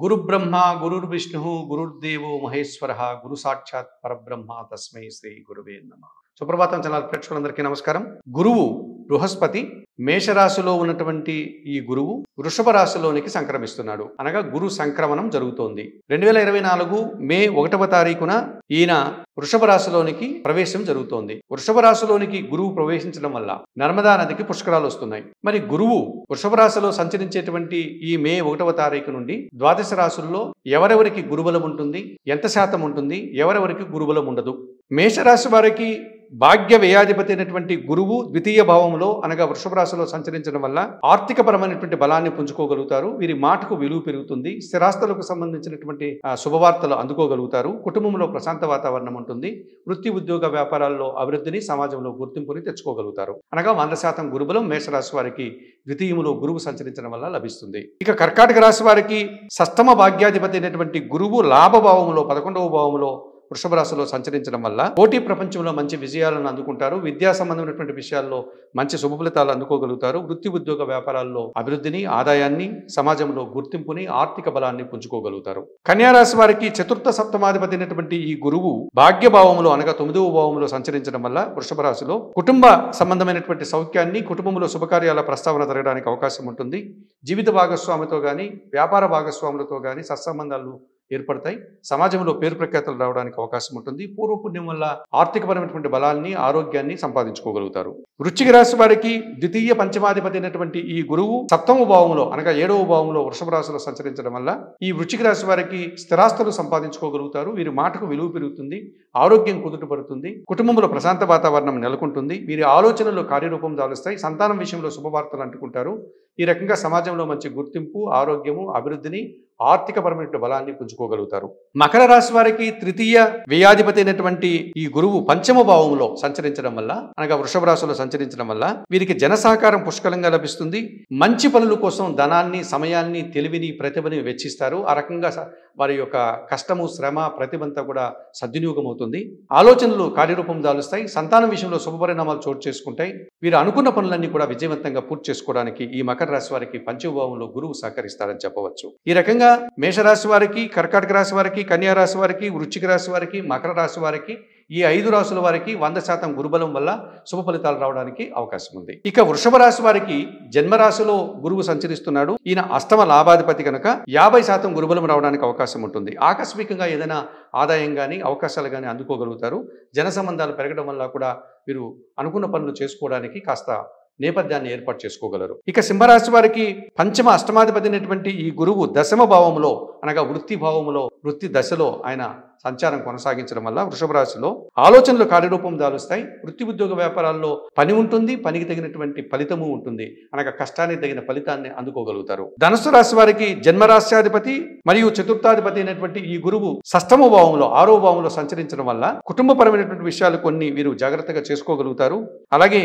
గురుబ్రహ్మ గురుర్విష్ణు గురుర్దేవో మహేశ్వర గురు సాక్షాత్ పరబ్రహ్మ తస్మై శ్రీ గురువే నమః. సుప్రభాతం ఛానల్ ప్రేక్షకులందరికీ నమస్కారం. గురువు బృహస్పతి మేషరాశిలో ఉన్నటువంటి ఈ గురువు వృషభ రాశిలోనికి సంక్రమిస్తున్నాడు. అనగా గురు సంక్రమణం జరుగుతోంది. 2024 మే 1వ తారీఖున ఈయన వృషభ రాశిలోనికి ప్రవేశం జరుగుతోంది. వృషభ రాశిలోనికి గురువు ప్రవేశించడం వల్ల నర్మదా నదికి పుష్కరాలు వస్తున్నాయి. మరి గురువు వృషభ రాశిలో సంచరించేటువంటి ఈ మే 1వ తారీఖు నుండి ద్వాదశ రాశుల్లో ఎవరెవరికి గురుబలం ఉంటుంది, ఎంత శాతం ఉంటుంది, ఎవరెవరికి గురుబలం ఉండదు. మేషరాశి వారికి భాగ్య వ్యయాధిపతి అయినటువంటి గురువు ద్వితీయ భావంలో అనగా వృషభ రాశిలో సంచరించడం వల్ల ఆర్థికపరమైనటువంటి బలాన్ని పుంజుకోగలుగుతారు. వీరి మాటకు విలువ పెరుగుతుంది. స్థిరాస్తులకు సంబంధించినటువంటి శుభవార్తలు అందుకోగలుగుతారు. కుటుంబంలో ప్రశాంత వాతావరణం ఉంటుంది. వృత్తి ఉద్యోగ వ్యాపారాల్లో అభివృద్ధిని, సమాజంలో గుర్తింపుని తెచ్చుకోగలుగుతారు. అనగా 100% గురుబలం మేషరాశి వారికి ద్వితీయములో గురువు సంచరించడం వల్ల లభిస్తుంది. ఇక కర్కాటక రాశి వారికి షష్టమ భాగ్యాధిపతి అయినటువంటి గురువు లాభభావంలో 11వ భావంలో వృషభ రాశిలో సంచరించడం వల్ల పోటీ ప్రపంచంలో మంచి విజయాలను అందుకుంటారు. విద్యా సంబంధమైనటువంటి విషయాల్లో మంచి శుభ ఫలితాలు అందుకోగలుగుతారు. వృత్తి ఉద్యోగ వ్యాపారాల్లో అభివృద్ధిని, ఆదాయాన్ని, సమాజంలో గుర్తింపుని, ఆర్థిక బలాన్ని పుంజుకోగలుగుతారు. కన్యారాశి వారికి చతుర్థ సప్తమాధిపతి అయినటువంటి ఈ గురువు భాగ్యభావంలో అనగా 9వ భావంలో సంచరించడం వల్ల వృషభ రాశిలో కుటుంబ సంబంధమైనటువంటి సౌఖ్యాన్ని, కుటుంబంలో శుభకార్యాల ప్రస్తావన జరగడానికి అవకాశం ఉంటుంది. జీవిత భాగస్వామితో కానీ, వ్యాపార భాగస్వాములతో కానీ సత్సంబంధాలు ఏర్పడతాయి. సమాజంలో పేరు ప్రఖ్యాతలు రావడానికి అవకాశం ఉంటుంది. పూర్వపుణ్యం వల్ల ఆర్థికపరమైనటువంటి బలాన్ని, ఆరోగ్యాన్ని సంపాదించుకోగలుగుతారు. వృశ్చిక రాశి వారికి ద్వితీయ పంచమాధిపతి అయినటువంటి ఈ గురువు సప్తమ భావంలో అనగా 7వ భావంలో వృషభ రాశిలో సంచరించడం వల్ల ఈ వృశ్చిక రాశి వారికి స్థిరాస్తులు సంపాదించుకోగలుగుతారు. వీరి మాటకు విలువ పెరుగుతుంది. ఆరోగ్యం కుదుటపడుతుంది. కుటుంబంలో ప్రశాంత వాతావరణం నెలకొంటుంది. వీరి ఆలోచనలు కార్యరూపం దాలుస్తాయి. సంతానం విషయంలో శుభవార్తలు అంటుకుంటారు. ఈ రకంగా సమాజంలో మంచి గుర్తింపు, ఆరోగ్యము, అభివృద్ధిని, ఆర్థికపరమైన బలాన్ని పుంజుకోగలుగుతారు. మకర రాశి వారికి తృతీయ వ్యయాధిపతి అయినటువంటి ఈ గురువు పంచమ భావంలో సంచరించడం వల్ల అనగా వృషభ రాశిలో సంచరించడం వల్ల వీరికి జన సహకారం పుష్కలంగా లభిస్తుంది. మంచి పనుల కోసం ధనాన్ని, సమయాన్ని, తెలివిని, ప్రతిభని వెచ్చిస్తారు. ఆ రకంగా వారి యొక్క కష్టము, శ్రమ, ప్రతిభంతా కూడా సద్వినియోగం అవుతుంది. ఆలోచనలు కార్యరూపం దాలుస్తాయి. సంతానం విషయంలో శుభపరిణామాలు చోటు చేసుకుంటాయి. వీరు అనుకున్న పనులన్నీ కూడా విజయవంతంగా పూర్తి చేసుకోవడానికి ఈ మకర రాశి వారికి పంచమ భావంలో గురువు సహకరిస్తారని చెప్పవచ్చు. ఈ రకంగా మేషరాశి వారికి, కర్కాటక రాశి వారికి, కన్యా రాశి వారికి, వృశ్చిక రాశి వారికి, మకర రాశి వారికి ఈ 5 రాశుల వారికి 100% గురుబలం వల్ల శుభ ఫలితాలు రావడానికి అవకాశం ఉంది. ఇక వృషభ రాశి వారికి జన్మరాశిలో గురువు సంచరిస్తున్నాడు. ఈయన అష్టమ లాభాధిపతి కనుక 50% గురుబలం రావడానికి అవకాశం ఉంటుంది. ఆకస్మికంగా ఏదైనా ఆదాయం కానీ, అవకాశాలు కానీ అందుకోగలుగుతారు. జన సంబంధాలు పెరగడం వల్ల కూడా వీరు అనుకున్న పనులు చేసుకోవడానికి కాస్త నేపథ్యాన్ని ఏర్పాటు చేసుకోగలరు. ఇక సింహరాశి వారికి పంచమ అష్టమాధిపతి అయినటువంటి ఈ గురువు దశమ భావంలో అనగా వృత్తి భావంలో, వృత్తి దశలో ఆయన సంచారం కొనసాగించడం వల్ల వృషభ రాశిలో ఆలోచనలు కార్యరూపం దాలుస్తాయి. వృత్తి ఉద్యోగ వ్యాపారాల్లో పని ఉంటుంది. పనికి తగినటువంటి ఫలితము ఉంటుంది. అనగా కష్టానికి తగిన ఫలితాన్ని అందుకోగలుగుతారు. ధనుసు రాశి వారికి జన్మరాశ్యాధిపతి మరియు చతుర్థాధిపతి అయినటువంటి ఈ గురువు షష్టమ భావంలో 6వ భావంలో సంచరించడం వల్ల కుటుంబపరమైనటువంటి విషయాలు కొన్ని వీరు జాగ్రత్తగా చేసుకోగలుగుతారు. అలాగే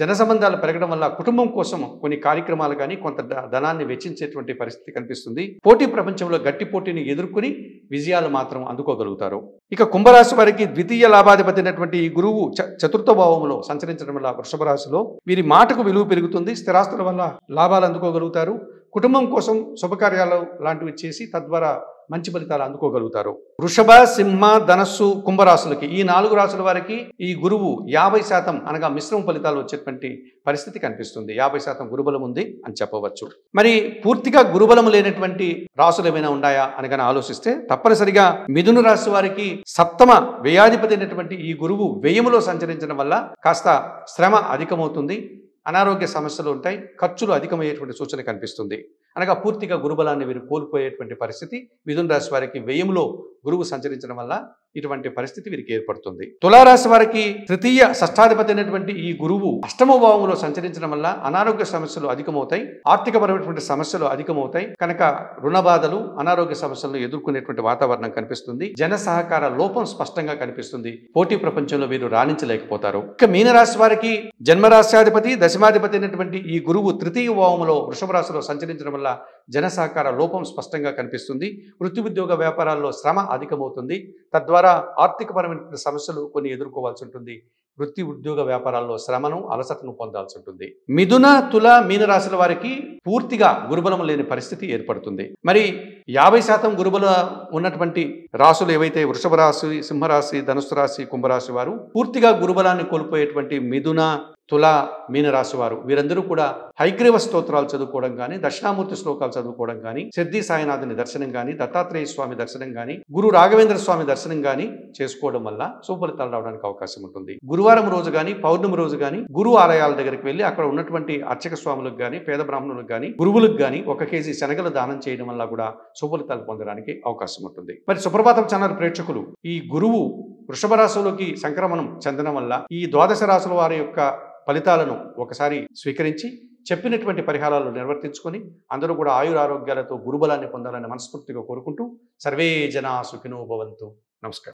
జన సంబంధాలు పెరగడం వల్ల కుటుంబం కోసం కొన్ని కార్యక్రమాలు కానీ, కొంత ధనాన్ని వెచ్చించేటువంటి పరిస్థితి కనిపిస్తుంది. పోటీ ప్రపంచంలో గట్టి పోటీని ఎదుర్కొని విజయాలు మాత్రం అందుకోగలుగుతారు. ఇక కుంభరాశి వారికి ద్వితీయ లాభాధిపతి అయినటువంటి ఈ గురువు చతుర్థ భావంలో సంచరించడం వల్ల వృషభ రాశిలో వీరి మాటకు విలువ పెరుగుతుంది. స్థిరాస్తుల వల్ల లాభాలు అందుకోగలుగుతారు. కుటుంబం కోసం శుభకార్యాలు లాంటివి చేసి తద్వారా మంచి ఫలితాలు అందుకోగలుగుతారు. వృషభ, సింహ, ధనస్సు, కుంభరాశులకి ఈ 4 రాశుల వారికి ఈ గురువు 50% అనగా మిశ్రమ ఫలితాలు వచ్చేటువంటి పరిస్థితి కనిపిస్తుంది. 50% గురుబలం ఉంది అని చెప్పవచ్చు. మరి పూర్తిగా గురుబలం లేనటువంటి రాశులు ఏమైనా ఉన్నాయా అని కానీ ఆలోచిస్తే తప్పనిసరిగా మిథున రాశి వారికి సప్తమ వ్యయాధిపతి అయినటువంటి ఈ గురువు వ్యయములో సంచరించడం వల్ల కాస్త శ్రమ అధికమవుతుంది. అనారోగ్య సమస్యలు ఉంటాయి. ఖర్చులు అధికమయ్యేటువంటి సూచన కనిపిస్తుంది. అనగా పూర్తిగా గురుబలాన్ని వీరు కోల్పోయేటువంటి పరిస్థితి మిథున రాశి వారికి వ్యయంలో గురువు సంచరించడం వల్ల ఇటువంటి పరిస్థితి వీరికి ఏర్పడుతుంది. తులారాశి వారికి తృతీయ షష్టాధిపతి అయినటువంటి ఈ గురువు అష్టమ భావంలో సంచరించడం వల్ల అనారోగ్య సమస్యలు అధికమవుతాయి. ఆర్థికపరమైనటువంటి సమస్యలు అధికమవుతాయి. కనుక రుణ బాధలు, అనారోగ్య సమస్యలను ఎదుర్కొనేటువంటి వాతావరణం కనిపిస్తుంది. జన సహకార లోపం స్పష్టంగా కనిపిస్తుంది. పోటీ ప్రపంచంలో వీరు రాణించలేకపోతారు. ఇక మీనరాశి వారికి జన్మరాశ్యాధిపతి, దశమాధిపతి అయినటువంటి ఈ గురువు తృతీయ భావంలో వృషభ రాశిలో సంచరించడం వల్ల జన సహకార లోపం స్పష్టంగా కనిపిస్తుంది. వృత్తి ఉద్యోగ వ్యాపారాల్లో శ్రమ అధికమవుతుంది. తద్వారా ఆర్థికపరమైన సమస్యలు కొన్ని ఎదుర్కోవాల్సి ఉంటుంది. వృత్తి ఉద్యోగ వ్యాపారాల్లో శ్రమను అలసటను పొందాల్సి ఉంటుంది. మిథున తుల మీన రాశుల వారికి పూర్తిగా గురుబలం లేని పరిస్థితి ఏర్పడుతుంది. మరి 50% గురుబల ఉన్నటువంటి రాశులు ఏవైతే వృషభ రాశి, సింహరాశి, ధనుసు రాశి, కుంభరాశి వారు పూర్తిగా గురుబలాన్ని కోల్పోయేటువంటి మిథున తుల మీనరాశి వారు వీరందరూ కూడా హైగ్రీవ స్తోత్రాలు చదువుకోవడం కానీ, దక్షిణామూర్తి శ్లోకాలు చదువుకోవడం కానీ, సిద్ధి సాయినాథుని దర్శనం కానీ, దత్తాత్రేయ స్వామి దర్శనం కానీ, గురు రాఘవేంద్ర స్వామి దర్శనం కానీ చేసుకోవడం వల్ల సుఫలితాలు రావడానికి అవకాశం ఉంటుంది. గురువారం రోజు కానీ, పౌర్ణమి రోజు కానీ గురు ఆలయాల దగ్గరికి వెళ్ళి అక్కడ ఉన్నటువంటి అర్చక స్వాములకు కానీ, పేద బ్రాహ్మణులకు కానీ, గురువులకు కానీ 1 కేజీ శనగలు దానం చేయడం వల్ల కూడా సుఫలితాలు పొందడానికి అవకాశం ఉంటుంది. మరి సుప్రభాతం ఛానల్ ప్రేక్షకులు, ఈ గురువు వృషభ రాశిలోకి సంక్రమణం చెందడం వల్ల ఈ ద్వాదశ రాశుల వారి యొక్క ఫలితాలను ఒకసారి స్వీకరించి చెప్పినటువంటి పరిహారాలు నిర్వర్తించుకొని అందరూ కూడా ఆయురారోగ్యాలతో గురుబలాన్ని పొందాలని మనస్ఫూర్తిగా కోరుకుంటూ సర్వే జనా సుఖినో భవంతు. నమస్కారం.